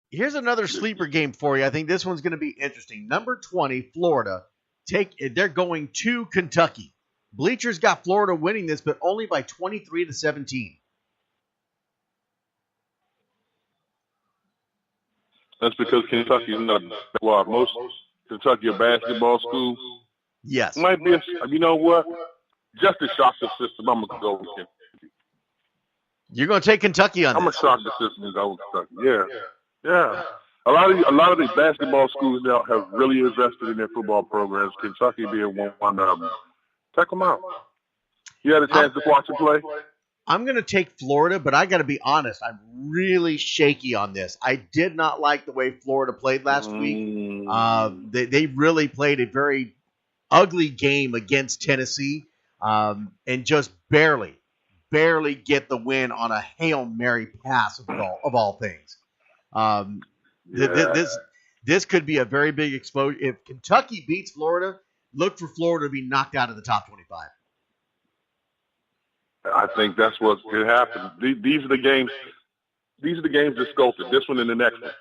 Here's another sleeper game for you. I think this one's going to be interesting. Number 20, Florida. They're going to Kentucky. Bleachers got Florida winning this, but only by 23-17. That's because Kentucky is not most Kentucky a basketball school. Yes. Might be. You know what? Just to shock the system, I'm gonna go with Kentucky. You're going to take Kentucky on I'm this. gonna shock the system and go with Kentucky. Yeah. A lot of these basketball schools now have really invested in their football programs. Kentucky being one of them. Check them out. You had a chance to watch them play? I'm going to take Florida, but I got to be honest. I'm really shaky on this. I did not like the way Florida played last week. They really played a very ugly game against Tennessee and just barely get the win on a Hail Mary pass of all things. This could be a very big explosion. If Kentucky beats Florida, look for Florida to be knocked out of the top 25. I think that's what could happen. These are the games. These are the games that sculpted. This one and the next one.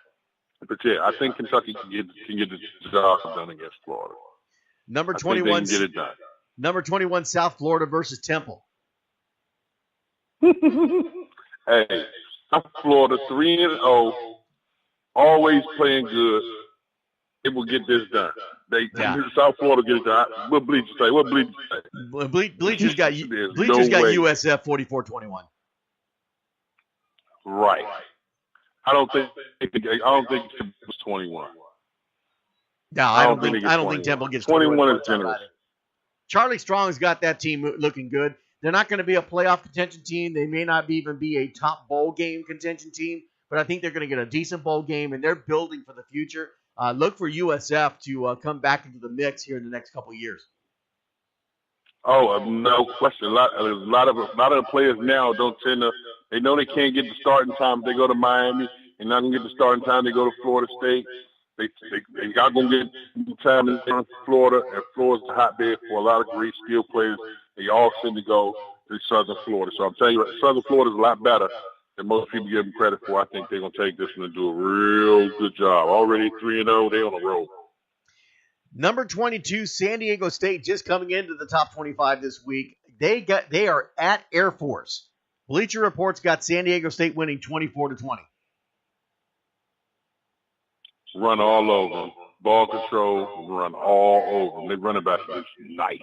But yeah, I think Kentucky can get the job done against Florida. Number 21. Get it done. Number 21, South Florida versus Temple. Hey, South Florida 3-0, always playing good. It will get this done. South Florida get it done. What Bleachers say? Bleachers got USF 44-21. Right. I don't think it was 21. No, I don't think Temple gets 21 is generous. Charlie Strong's got that team looking good. They're not going to be a playoff contention team. They may not even be a top bowl game contention team, but I think they're going to get a decent bowl game, and they're building for the future. Look for USF to come back into the mix here in the next couple of years. Oh, no question. A lot of the players now don't tend to. They know they can't get the starting time. They go to Miami. They're not gonna get the starting time. They go to Florida State. They not gonna get time in Florida, and Florida's a hotbed for a lot of great skilled players. They all seem to go to Southern Florida. So I'm telling you, Southern Florida is a lot better than most people give them credit for. I think they're gonna take this one and do a real good job. Already 3-0, they're on the road. Number 22, San Diego State, just coming into the top 25 this week. They are at Air Force. Bleacher Report's got San Diego State winning 24-20. Run all over them. Ball control, run all over them. Their running back is nice.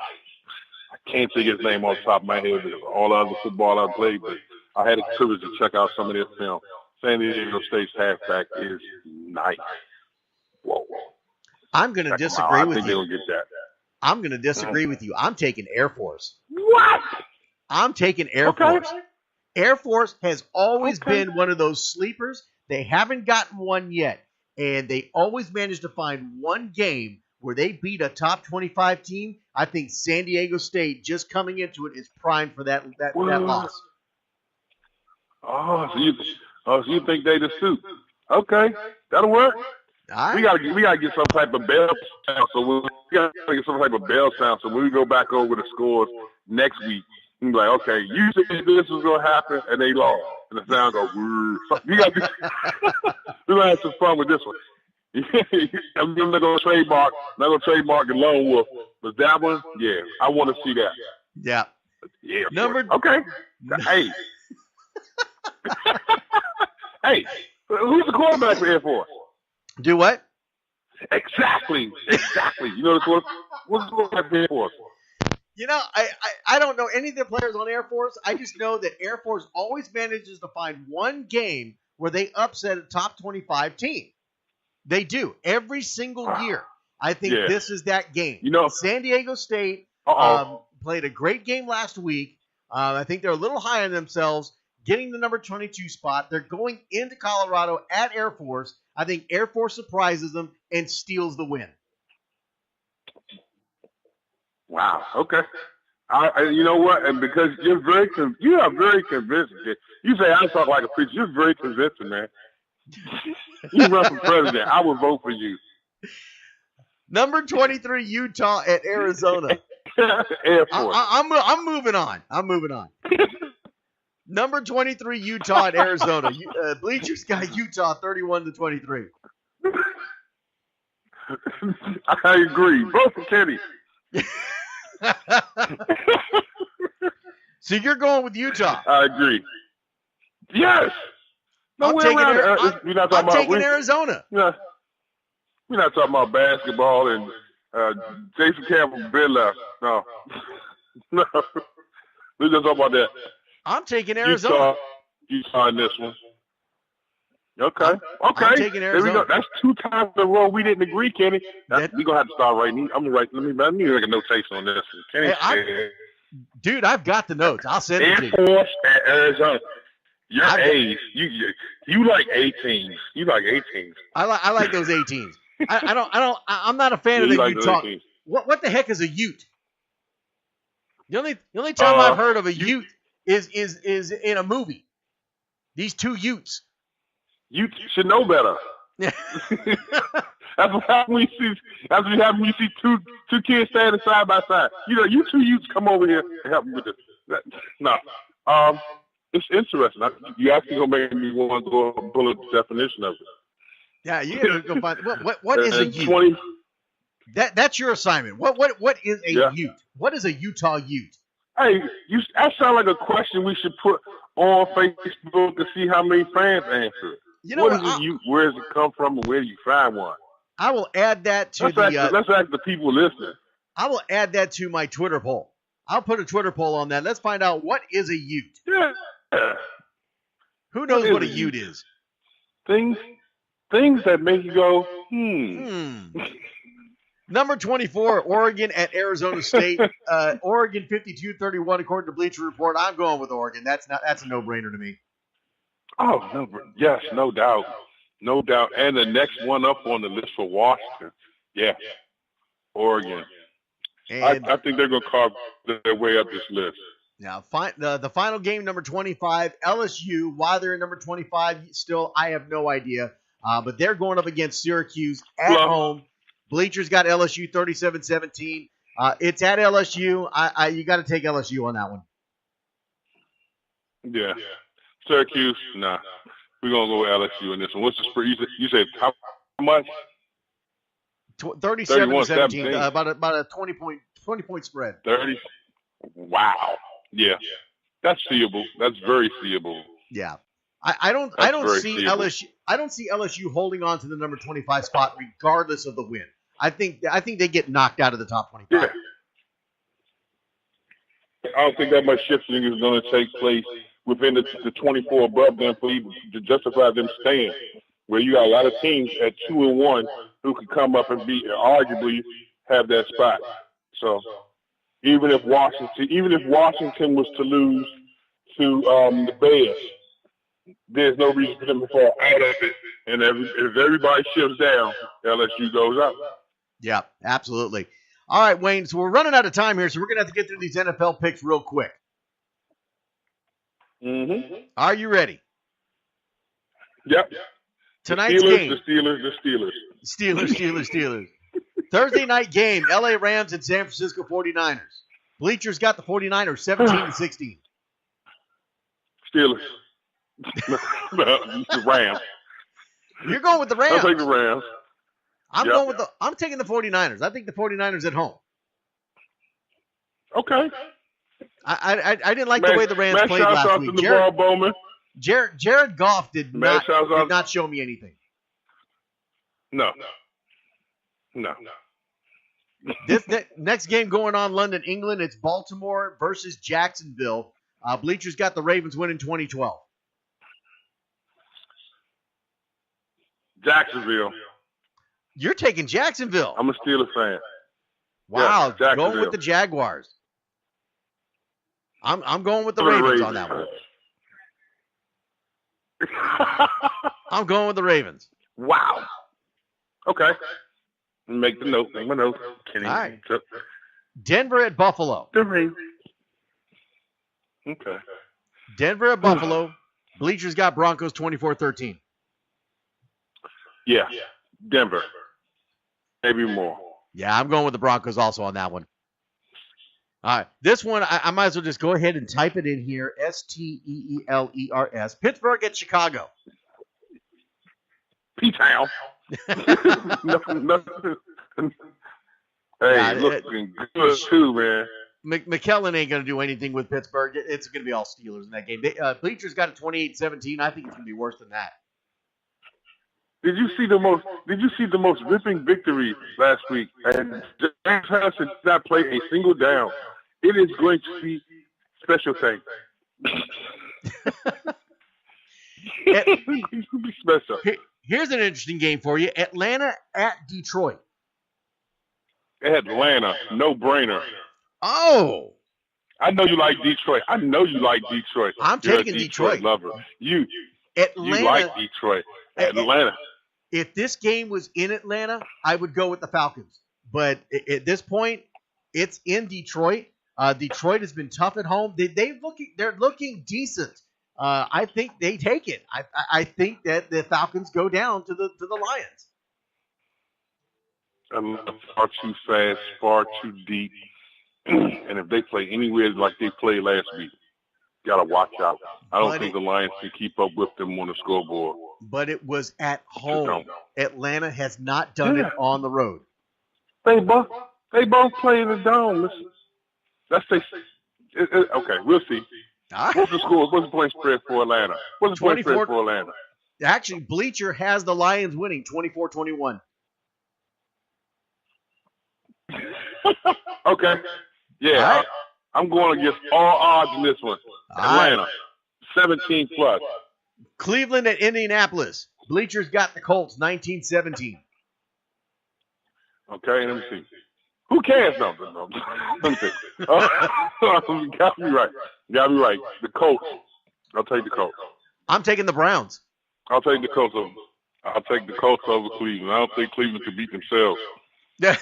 I can't think his name off the top of my head because all the other football I played, but I had a privilege to check out some of their film. San Diego State's halfback is nice. Whoa. I'm going to disagree with you. I think they'll get that. I'm going to disagree with you. I'm taking Air Force. What? I'm taking Air Force. Air Force has always been one of those sleepers. They haven't gotten one yet, and they always manage to find one game where they beat a top 25 team. I think San Diego State, just coming into it, is primed for that loss. So you think they the suit? Okay, that'll work. Right. We gotta get some type of bell sound. So when we go back over the scores next week, we be like, okay, you said this was gonna happen, and they lost, and the sound goes. So we're gonna have some fun with this one. I'm not gonna trademark the Lone Wolf, but that one, yeah, I want to see that. Yeah. Okay. Hey. Hey, who's the quarterback for Air Force? Do what? Exactly. You know what's the quarterback for Air Force? You know, I don't know any of the players on Air Force. I just know that Air Force always manages to find one game where they upset a top 25 team. They do every single year. I think this is that game. You know, San Diego State played a great game last week. I think they're a little high on themselves, getting the number 22 spot. They're going into Colorado at Air Force. I think Air Force surprises them and steals the win. Wow. Okay. You know what? And because you are very convincing. You say I talk like a preacher. You're very convincing, man. You run for president. I would vote for you. Number 23, Utah at Arizona. Air Force. I'm moving on. Number 23, Utah and Arizona. Bleachers got Utah 31-23. I agree. Vote for Kenny. So you're going with Utah. I agree. Yes. I'm taking Arizona. Yeah. We're not talking about basketball and Jason Campbell been left. No. No. We're just talking about that. I'm taking Arizona. Utah in this one. Okay. Okay. I'm taking Arizona. There we go. That's 2 times in a row we didn't agree, Kenny. We're going to have to start writing. I'm going to write. Let me make a notation on this. Kenny said, dude, I've got the notes. I'll send it to you. Air Force and Arizona. Your A's. You like A teams. You like A teams. I like those A teams. I'm not a fan of the like Utah. What the heck is a Ute? The only time I've heard of a Ute is in a movie. These 2 Utes. You should know better. That's what happens when you see two kids standing side by side. You 2 Utes come over here and help me with this. No. It's interesting. You actually gonna make me want to go pull up the definition of it. Yeah, you gotta go find what is a Ute? That's your assignment. What is a Ute? What is a Utah Ute? Hey, that sounds like a question we should put on Facebook to see how many fans answer. What is a Ute? Where does it come from, and where do you find one? I will add that to let's ask the people listening. I will add that to my Twitter poll. I'll put a Twitter poll on that. Let's find out what is a Ute. Yeah. Who knows what a Ute is? Things that make you go, Number 24, Oregon at Arizona State. Oregon 52-31 according to Bleacher Report. I'm going with Oregon. That's a no-brainer to me. Oh, no, yes, no doubt. No doubt. And the next one up on the list for Washington. Yeah. Oregon. And I think they're going to carve their way up this list. Now, the final game, number 25, LSU. Why they're in number 25, still, I have no idea. But they're going up against Syracuse at home. Bleachers got LSU 37-17. It's at LSU. You got to take LSU on that one. Yeah. Syracuse, nah. We're going to go with LSU in this one. What's the spread? You said how much? 37-17. About a 20-point spread. 30. Wow. Yeah. That's seeable. That's very seeable. Yeah. I don't see LSU. I don't see LSU holding on to the number 25 spot regardless of the win. I think they get knocked out of the top 25. Yeah. I don't think that much shifting is going to take place within the 24 above them for even to justify them staying. Where you got a lot of teams at 2-1 who could come up and arguably have that spot. So even if Washington was to lose to the Bears, there's no reason for them to fall out of it. And if everybody shifts down, LSU goes up. Yeah, absolutely. All right, Wayne, so we're running out of time here, so we're going to have to get through these NFL picks real quick. Mm-hmm. Are you ready? Yep. Tonight's game. The Steelers. Thursday night game, LA Rams and San Francisco 49ers. Bleachers got the 49ers 17-16. Steelers. The Rams. You're going with the Rams. I'll take the Rams. I'm taking the 49ers. I think the 49ers at home. Okay. I didn't like the way the Rams played last week. Jared Goff did not show me anything. No. This next game going on London, England, it's Baltimore versus Jacksonville. Bleachers got the Ravens winning 2012. Jacksonville. You're taking Jacksonville. I'm a Steelers fan. Wow, yeah, going with the Jaguars. I'm going with the Ravens on that one. I'm going with the Ravens. Wow. Okay. Make my note. Kenny. All right. Denver at Buffalo. The Ravens. Okay. Denver at Buffalo. Bleachers got Broncos 24-13. Yeah. Denver. Maybe more. Yeah, I'm going with the Broncos also on that one. All right. This one, I might as well just go ahead and type it in here. Steelers. Pittsburgh at Chicago. P-Town. Nothing. Hey, looking good too, man. McKellen ain't going to do anything with Pittsburgh. It's going to be all Steelers in that game. Bleachers got a 28-17. I think it's going to be worse than that. Did you see the most ripping victory last week? And James Harrison did not play a single down. It is going to be special thing. It's going to be special. Here's an interesting game for you. Atlanta at Detroit. Atlanta, no brainer. Oh. I know you like Detroit. I'm taking Detroit. Lover. You Atlanta, like Detroit. Atlanta. If this game was in Atlanta, I would go with the Falcons. But at this point, it's in Detroit. Detroit has been tough at home. They're looking decent. I think they take it. I think that the Falcons go down to the Lions. Far too fast, far too deep. And if they play anywhere like they played last week, gotta watch out. I don't think the Lions can keep up with them on the scoreboard. But it was at home. Atlanta has not done it on the road. They both play in the dome. Listen, okay, we'll see. Right. What's the score? What's the point spread for Atlanta? What's the point spread for Atlanta? Actually, Bleacher has the Lions winning 24-21. Okay. Yeah, right. I'm going against all odds in this one. Atlanta, 17 plus. Cleveland at Indianapolis. Bleachers got the Colts 19-17. Okay, let me see. Who cares? No. Let me see. Got me right. The Colts. I'll take the Colts. I'm taking the Browns. I'll take the Colts over Cleveland. I don't think Cleveland can beat themselves. Yeah.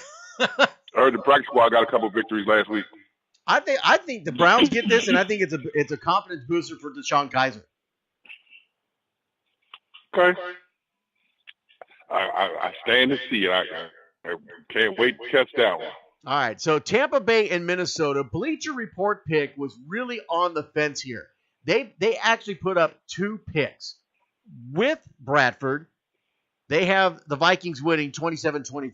I heard the practice squad got a couple of victories last week. I think the Browns get this, and I think it's a confidence booster for Deshaun Kaiser. Okay. I stand to see it. I can't wait to catch that one. All right, so Tampa Bay and Minnesota. Bleacher Report pick was really on the fence here. They actually put up 2 picks. With Bradford, they have the Vikings winning 27-23.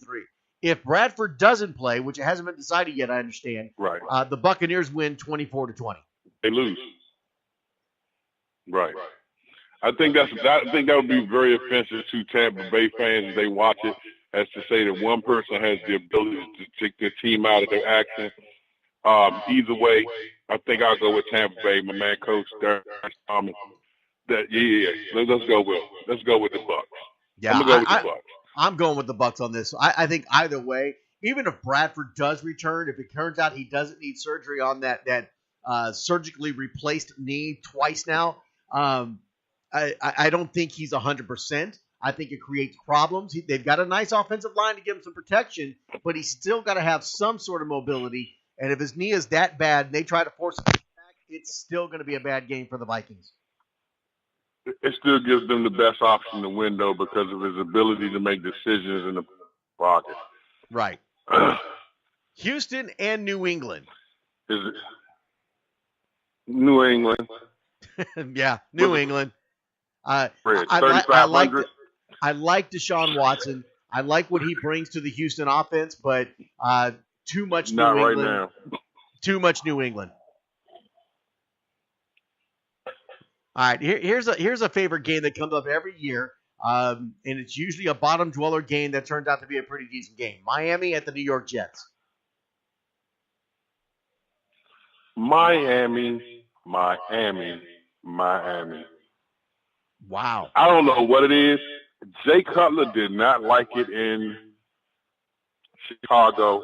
If Bradford doesn't play, which it hasn't been decided yet, I understand, right. The Buccaneers win 24-20. They lose. Right. I think that would be very offensive to Tampa Bay fans if they watch it, as to say that one person has the ability to take their team out of their action. Either way, I think I'll go with Tampa Bay. My man, Coach Darren Thomas. Let's go with the Bucs. Yeah, I'm gonna go with the Bucs. I'm going with the Bucs on this. I think either way, even if Bradford does return, if it turns out he doesn't need surgery on that surgically replaced knee twice now, I don't think he's 100%. I think it creates problems. They've got a nice offensive line to give him some protection, but he's still got to have some sort of mobility. And if his knee is that bad and they try to force it back, it's still going to be a bad game for the Vikings. It still gives them the best option to win, though, because of his ability to make decisions in the pocket. Right. Houston and New England. Is it New England? Yeah, New England. I like Deshaun Watson. I like what he brings to the Houston offense, but too much New England. Not right now. Too much New England. All right, here's a favorite game that comes up every year, and it's usually a bottom dweller game that turns out to be a pretty decent game. Miami at the New York Jets. Miami. Wow. I don't know what it is. Jay Cutler did not like it in Chicago.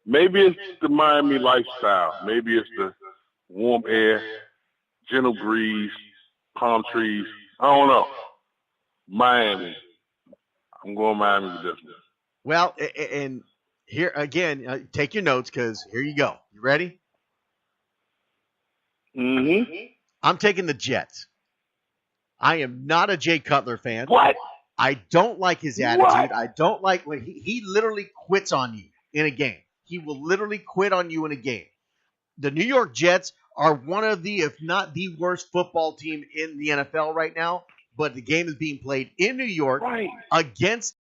Maybe it's the Miami lifestyle. Maybe it's the warm air, gentle breeze, palm trees. I don't know. Miami. I'm going Miami with this one. Well, and here again, take your notes because here you go. You ready? Mm-hmm. I'm taking the Jets. I am not a Jay Cutler fan. What? I don't like his attitude. What? I don't like when he literally quits on you in a game. He will literally quit on you in a game. the New York Jets are one of the, if not the worst football team in the NFL right now, but the game is being played in New York Right. against